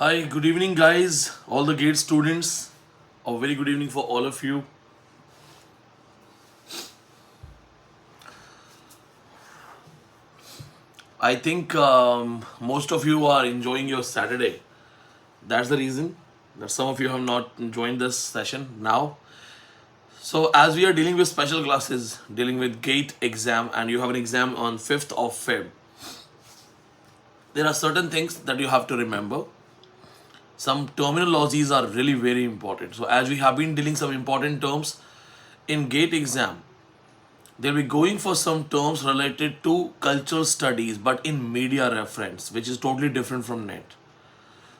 Hi, good evening, guys, all the GATE students. A very good evening for all of you. I think most of you are enjoying your Saturday. That's the reason that some of you have not joined this session now. So, as we are dealing with special classes, dealing with GATE exam, and you have an exam on 5th of Feb, there are certain things that you have to remember. Some terminologies are really very important. So, as we have been dealing some important terms in GATE exam, they'll be going for some terms related to cultural studies but in media reference, which is totally different from net.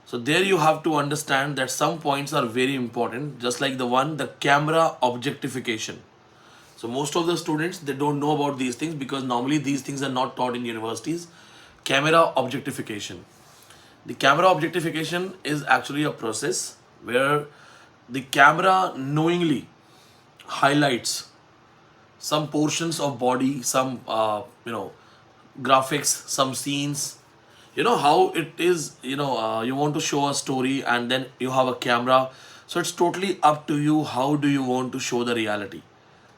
So there you have to understand that some points are very important, just like the camera objectification. So most of the students, they don't know about these things because normally these things are not taught in universities. Camera objectification. The camera objectification is actually a process where the camera knowingly highlights some portions of body, some graphics, some scenes. You know how it is. You want to show a story, and then you have a camera. So it's totally up to you. How do you want to show the reality?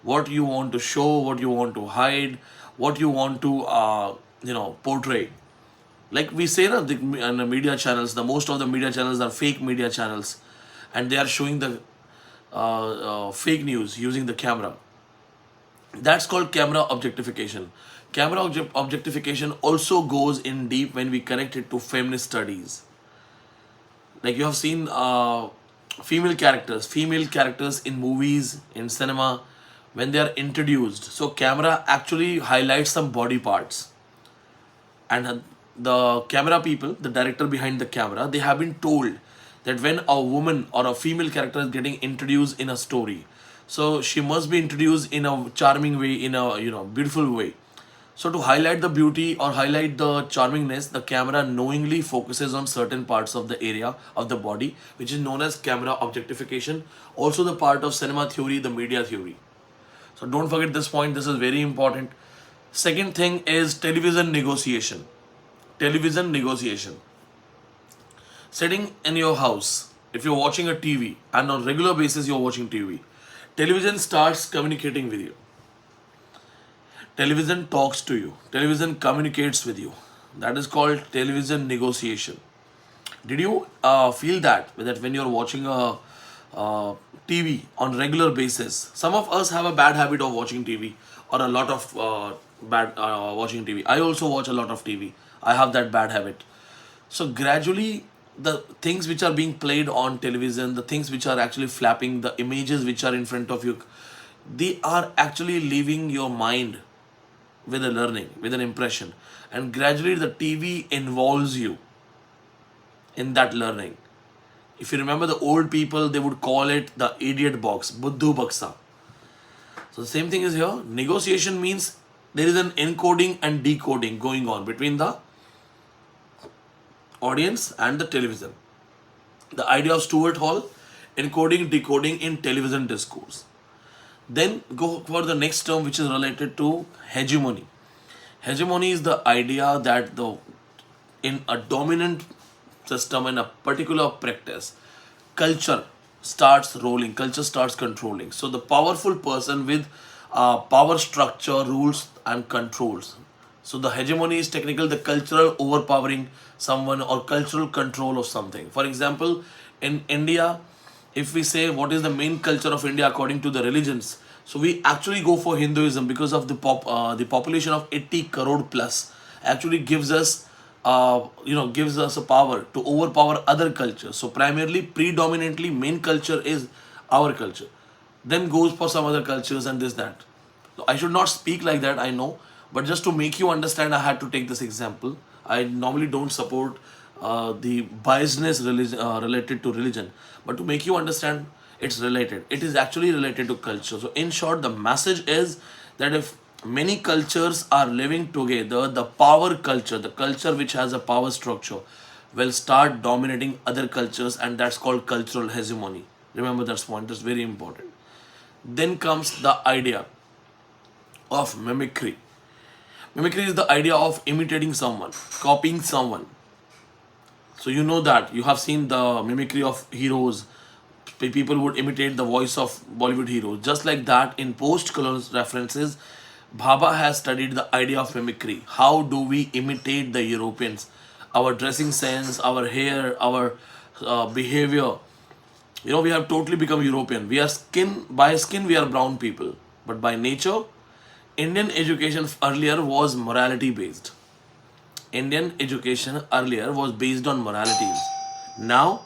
What you want to show, what you want to hide, what you want to portray. Like we say, na, in the media channels, the most of the media channels are fake media channels, and they are showing the fake news using the camera. That's called camera objectification. Camera objectification also goes in deep when we connect it to feminist studies. Like you have seen female characters in movies, in cinema, when they are introduced. So camera actually highlights some body parts, and the camera people, the director behind the camera, they have been told that when a woman or a female character is getting introduced in a story, so she must be introduced in a charming way, in a beautiful way. So to highlight the beauty or highlight the charmingness, the camera knowingly focuses on certain parts of the area of the body, which is known as camera objectification. Also the part of cinema theory, the media theory. So don't forget this point, this is very important. Second thing is television negotiation. Television negotiation. Sitting in your house, if you're watching a TV and on regular basis you're watching TV, television starts communicating with you. Television talks to you. Television communicates with you. That is called television negotiation. Did you feel that when you're watching a TV on regular basis? Some of us have a bad habit of watching TV or a lot of bad watching TV. I also watch a lot of TV. I have that bad habit. So gradually, the things which are being played on television, the things which are actually flapping, the images which are in front of you, they are actually leaving your mind with a learning, with an impression. And gradually the TV involves you in that learning. If you remember the old people, they would call it the idiot box, Buddhu Baksa. So the same thing is here. Negotiation means there is an encoding and decoding going on between the audience and the television. The idea of Stuart Hall, encoding, decoding in television discourse. Then go for the next term, which is related to hegemony. Hegemony is the idea that in a dominant system, in a particular practice, culture starts rolling, culture starts controlling. So the powerful person with power structure, rules and controls. So the hegemony is technical, the cultural overpowering someone or cultural control of something. For example, in India, if we say what is the main culture of India according to the religions, so we actually go for Hinduism because of the population of 80 crore plus actually gives us gives us a power to overpower other cultures. So primarily, predominantly, main culture is our culture. Then goes for some other cultures and this that. So I should not speak like that, I know, but just to make you understand, I had to take this example. I normally don't support the biasness related to religion, but to make you understand, it's related. It is actually related to culture. So in short, the message is that if many cultures are living together, the power culture, the culture which has a power structure, will start dominating other cultures, and that's called cultural hegemony. Remember that point, that's very important. Then comes the idea of mimicry. Mimicry is the idea of imitating someone, copying someone. So you know that you have seen the mimicry of heroes. People would imitate the voice of Bollywood heroes. Just like that, in post-colonial references, Bhabha has studied the idea of mimicry. How do we imitate the Europeans? Our dressing sense, our hair, our behavior. We have totally become European. We are skin, we are brown people. But by nature, Indian education earlier was morality based. Indian education earlier was based on moralities. Now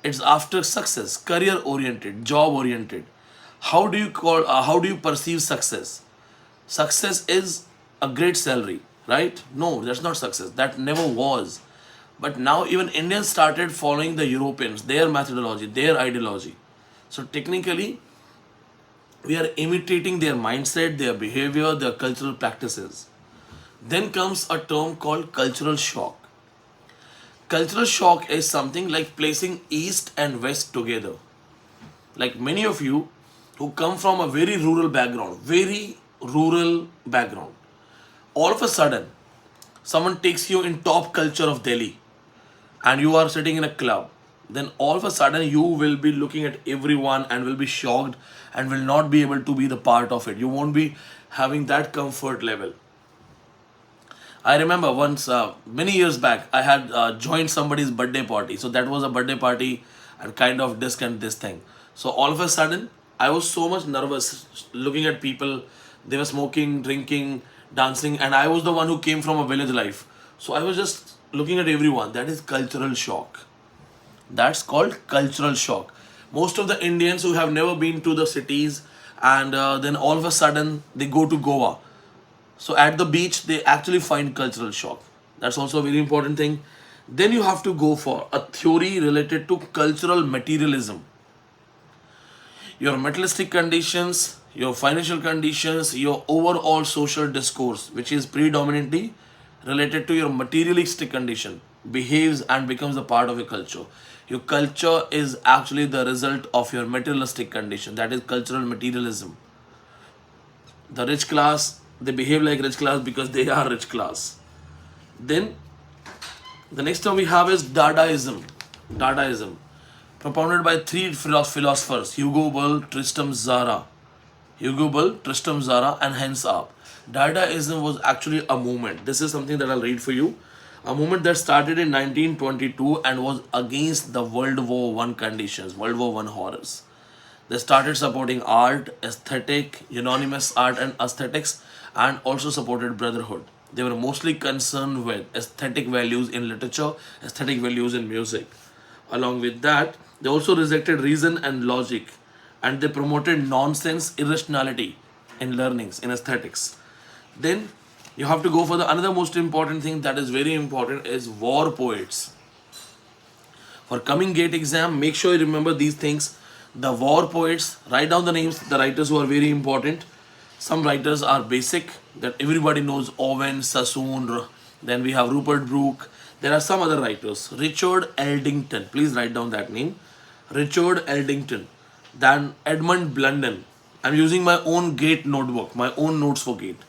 it's after success, career oriented, job oriented. How do you perceive success? Success is a great salary, right? No, that's not success. That never was. But now even Indians started following the Europeans, their methodology, their ideology. So technically, we are imitating their mindset, their behavior, their cultural practices. Then comes a term called cultural shock. Cultural shock is something like placing East and West together. Like many of you who come from a very rural background, all of a sudden, someone takes you in top culture of Delhi and you are sitting in a club, then all of a sudden you will be looking at everyone and will be shocked and will not be able to be the part of it. You won't be having that comfort level. I remember once, many years back, I had joined somebody's birthday party. So that was a birthday party and kind of this and this thing. So all of a sudden, I was so much nervous looking at people. They were smoking, drinking, dancing, and I was the one who came from a village life. So I was just looking at everyone. That is cultural shock. That's called cultural shock. Most of the Indians who have never been to the cities and then all of a sudden they go to Goa. So at the beach, they actually find cultural shock. That's also a very important thing. Then you have to go for a theory related to cultural materialism. Your materialistic conditions, your financial conditions, your overall social discourse, which is predominantly related to your materialistic condition, behaves and becomes a part of your culture. Your culture is actually the result of your materialistic condition. That is cultural materialism. The rich class, they behave like rich class because they are rich class. Then the next one we have is Dadaism. Dadaism, propounded by three philosophers: Hugo Ball, Tristram Zara, and Hans Ab. Dadaism was actually a movement. This is something that I'll read for you. A movement that started in 1922 and was against the World War One conditions, World War One horrors. They started supporting art, aesthetic, unanimous art and aesthetics, and also supported brotherhood. They were mostly concerned with aesthetic values in literature, aesthetic values in music. Along with that, they also rejected reason and logic, and they promoted nonsense, irrationality in learnings, in aesthetics. Then you have to go for the another most important thing that is very important is war poets. For coming gate exam, make sure you remember these things. The war poets, write down the names, the writers who are very important. Some writers are basic that everybody knows: Owen, Sassoon, then we have Rupert Brooke. There are some other writers. Richard Eldington, please write down that name. Richard Eldington. Then Edmund Blunden. I'm using my own gate notebook, my own notes for gate.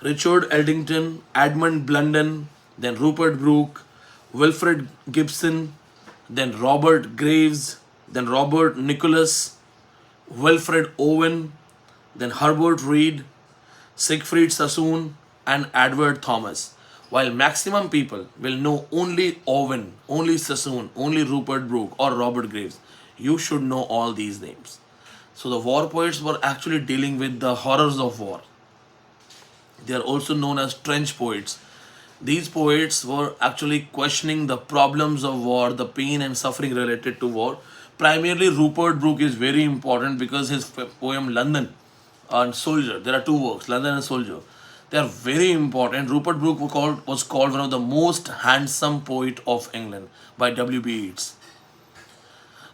Richard Eldington, Edmund Blunden, then Rupert Brooke, Wilfred Gibson, then Robert Graves, then Robert Nicholas, Wilfred Owen, then Herbert Reed, Siegfried Sassoon, and Edward Thomas. While maximum people will know only Owen, only Sassoon, only Rupert Brooke, or Robert Graves, you should know all these names. So the war poets were actually dealing with the horrors of war. They are also known as trench poets. These poets were actually questioning the problems of war, the pain and suffering related to war. Primarily, Rupert Brooke is very important because his poem London and Soldier, there are two works, London and Soldier. They are very important. Rupert Brooke was called one of the most handsome poet of England by W.B. Yeats.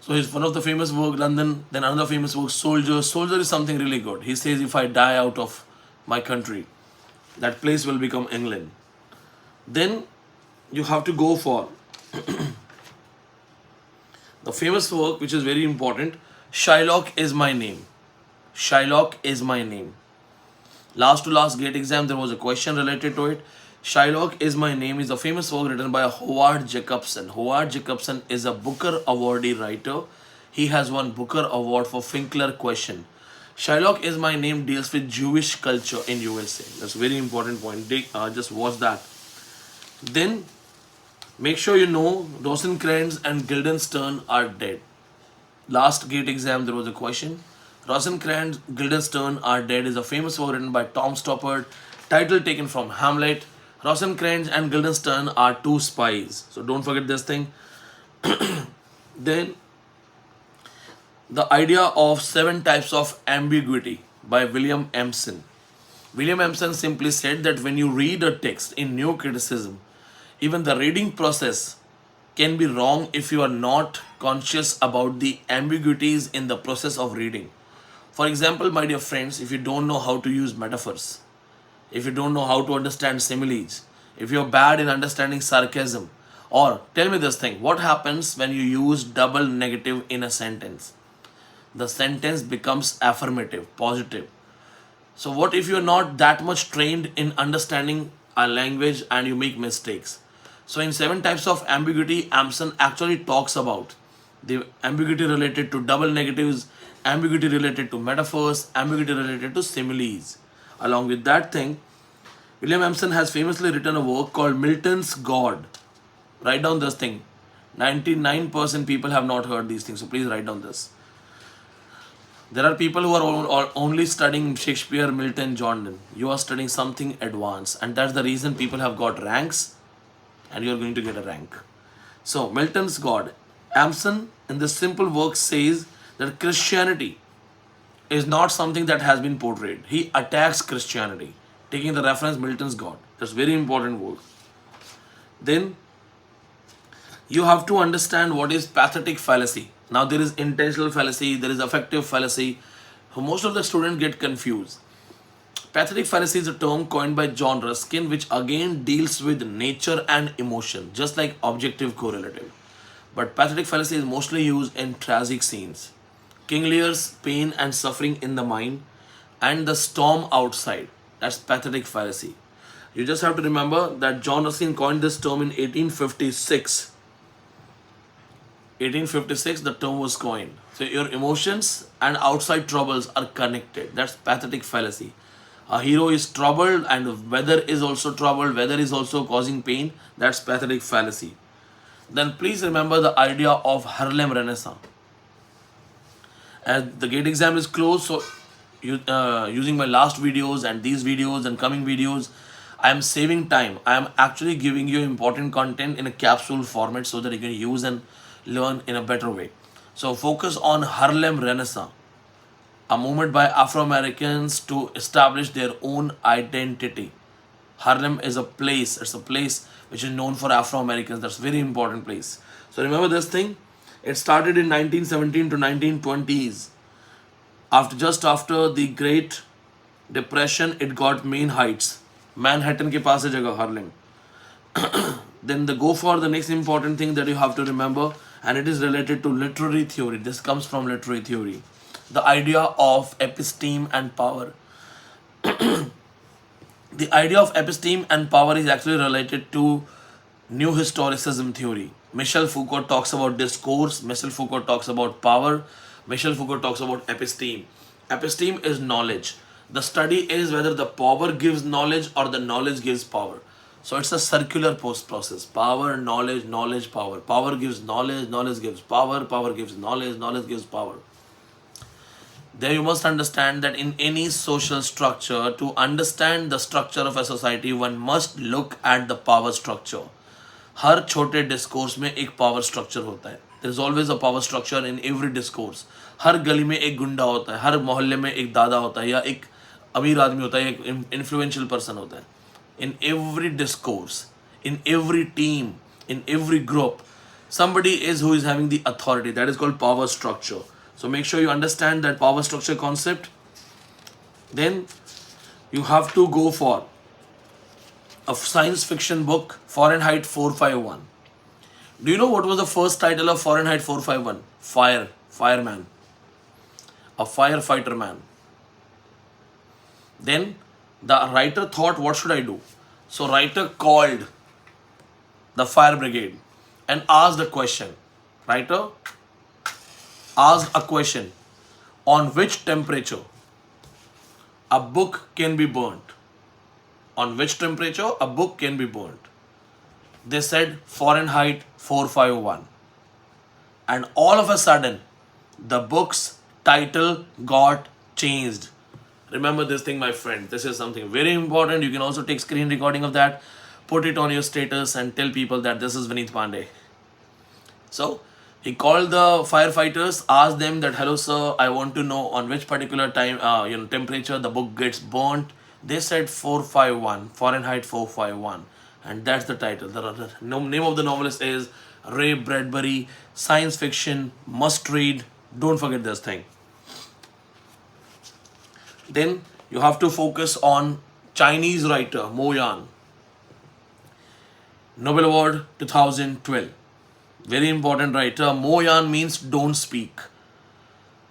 So he's one of the famous work, London, then another famous work, Soldier. Soldier is something really good. He says, if I die out of my country, that place will become England. Then you have to go for the famous work which is very important, Shylock is my name. Shylock is my name. Last to last gate exam, there was a question related to it. Shylock is My Name is a famous work written by Howard Jacobson. Howard Jacobson is a Booker Awardee writer. He has won Booker Award for Finkler Question. Shylock is My Name deals with Jewish culture in USA. That's a very important point. Just watch that. Then make sure you know Rosencrantz and Guildenstern are dead. Last GATE exam there was a question. Rosencrantz, Guildenstern are dead is a famous work written by Tom Stoppard. Title taken from Hamlet. Rosencrantz and Guildenstern are two spies. So don't forget this thing. Then The Idea of Seven Types of Ambiguity by William Empson. William Empson simply said that when you read a text in new criticism, even the reading process can be wrong if you are not conscious about the ambiguities in the process of reading. For example, my dear friends, if you don't know how to use metaphors, if you don't know how to understand similes, if you're bad in understanding sarcasm, or tell me this thing, what happens when you use double negative in a sentence? The sentence becomes affirmative, positive. So what if you're not that much trained in understanding a language and you make mistakes? So in Seven Types of Ambiguity, Empson actually talks about the ambiguity related to double negatives, ambiguity related to metaphors, ambiguity related to similes. Along with that thing, William Empson has famously written a work called Milton's God. Write down this thing. 99% people have not heard these things, so please write down this. There are people who are only studying Shakespeare, Milton, Jordan. You are studying something advanced, and that's the reason people have got ranks, and you are going to get a rank. So, Milton's God. Empson, in this simple work, says that Christianity is not something that has been portrayed. He attacks Christianity, taking the reference Milton's God. That's very important work. Then, you have to understand what is pathetic fallacy. Now there is intentional fallacy, there is affective fallacy. Most of the students get confused. Pathetic fallacy is a term coined by John Ruskin, which again deals with nature and emotion, just like objective correlative. But pathetic fallacy is mostly used in tragic scenes. King Lear's pain and suffering in the mind and the storm outside. That's pathetic fallacy. You just have to remember that John Ruskin coined this term in 1856. 1856 the term was coined. So your emotions and outside troubles are connected. That's pathetic fallacy. A hero is troubled and weather is also troubled, weather is also causing pain. That's pathetic fallacy. Then please remember the idea of Harlem Renaissance. As the GATE exam is closed, so using my last videos and these videos and coming videos, I am saving time. I am actually giving you important content in a capsule format so that you can use and learn in a better way. So focus on Harlem Renaissance, a movement by Afro-Americans to establish their own identity. Harlem is a place, it's a place which is known for Afro-Americans. That's a very important place. So remember this thing, it started in 1917 to 1920s. Just after the Great Depression, it got main heights. Manhattan ke paas hai jagah Harlem. Then go for the next important thing that you have to remember, and it is related to literary theory. This comes from literary theory. The idea of episteme and power. The idea of episteme and power is actually related to new historicism theory. Michel Foucault talks about discourse, Michel Foucault talks about power, Michel Foucault talks about episteme. Episteme is knowledge. The study is whether the power gives knowledge or the knowledge gives power. So it's a circular process. Power, knowledge, knowledge, power. Power gives knowledge, knowledge gives power, power gives knowledge, knowledge gives power. There you must understand that in any social structure, to understand the structure of a society, one must look at the power structure. हर छोटे discourse में एक power structure होता है. There is always a power structure in every discourse. हर गली में एक गुंडा होता है, हर मोहल्ले में एक दादा होता है या एक अमीर आदमी होता है, एक इन्फ्लुएंशियल पर्सन होता है. In every discourse, in every team, in every group, somebody is who is having the authority. That is called power structure. So make sure you understand that power structure concept. Then you have to go for a science fiction book, Fahrenheit 451. Do you know what was the first title of Fahrenheit 451? Fireman. A firefighter man. Then the writer thought, what should I do? So writer called the fire brigade and asked a question. Writer asked a question: on which temperature a book can be burnt? On which temperature a book can be burnt? They said Fahrenheit 451. And all of a sudden, the book's title got changed. Remember this thing, my friend. This is something very important. You can also take screen recording of that, put it on your status, and tell people that this is Vineet Pandey. So he called the firefighters, asked them that, hello sir, I want to know on which particular time, temperature the book gets burnt. They said 451, Fahrenheit 451, and that's the title. The name of the novelist is Ray Bradbury. Science fiction, must read. Don't forget this thing. Then you have to focus on Chinese writer Mo Yan. Nobel Award 2012. Very important writer. Mo Yan means don't speak.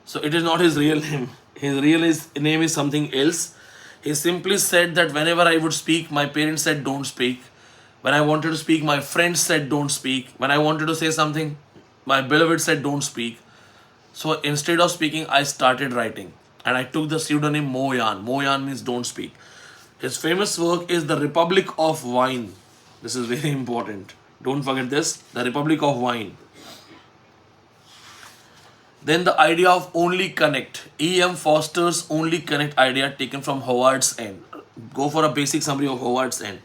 So it is not his real name. His real name is something else. He simply said that whenever I would speak, my parents said don't speak. When I wanted to speak, my friends said don't speak. When I wanted to say something, my beloved said don't speak. So instead of speaking, I started writing. And I took the pseudonym Mo Yan. Mo Yan means don't speak. His famous work is The Republic of Wine. This is very important. Don't forget this. The Republic of Wine. Then the idea of only connect. E.M. Foster's only connect idea taken from Howard's End. Go for a basic summary of Howard's End.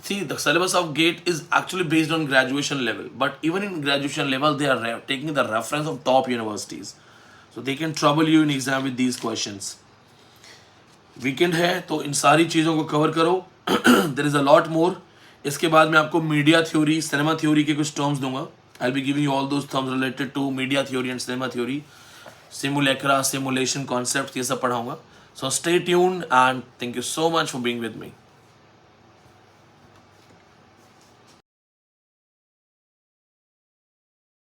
See, the syllabus of GATE is actually based on graduation level. But even in graduation level, they are taking the reference of top universities. So they can trouble you in exam with these questions. Weekend है तो इन सारी चीज़ों को cover करो. There is a lot more. इसके बाद मैं आपको मीडिया थ्योरी, सिनेमा थ्योरी के कुछ टर्म्स दूंगा. I will be giving you all those terms related to media theory and cinema theory, simulacra, simulation concept, ये सब पढ़ाऊंगा. So stay tuned and thank you so much for being with me.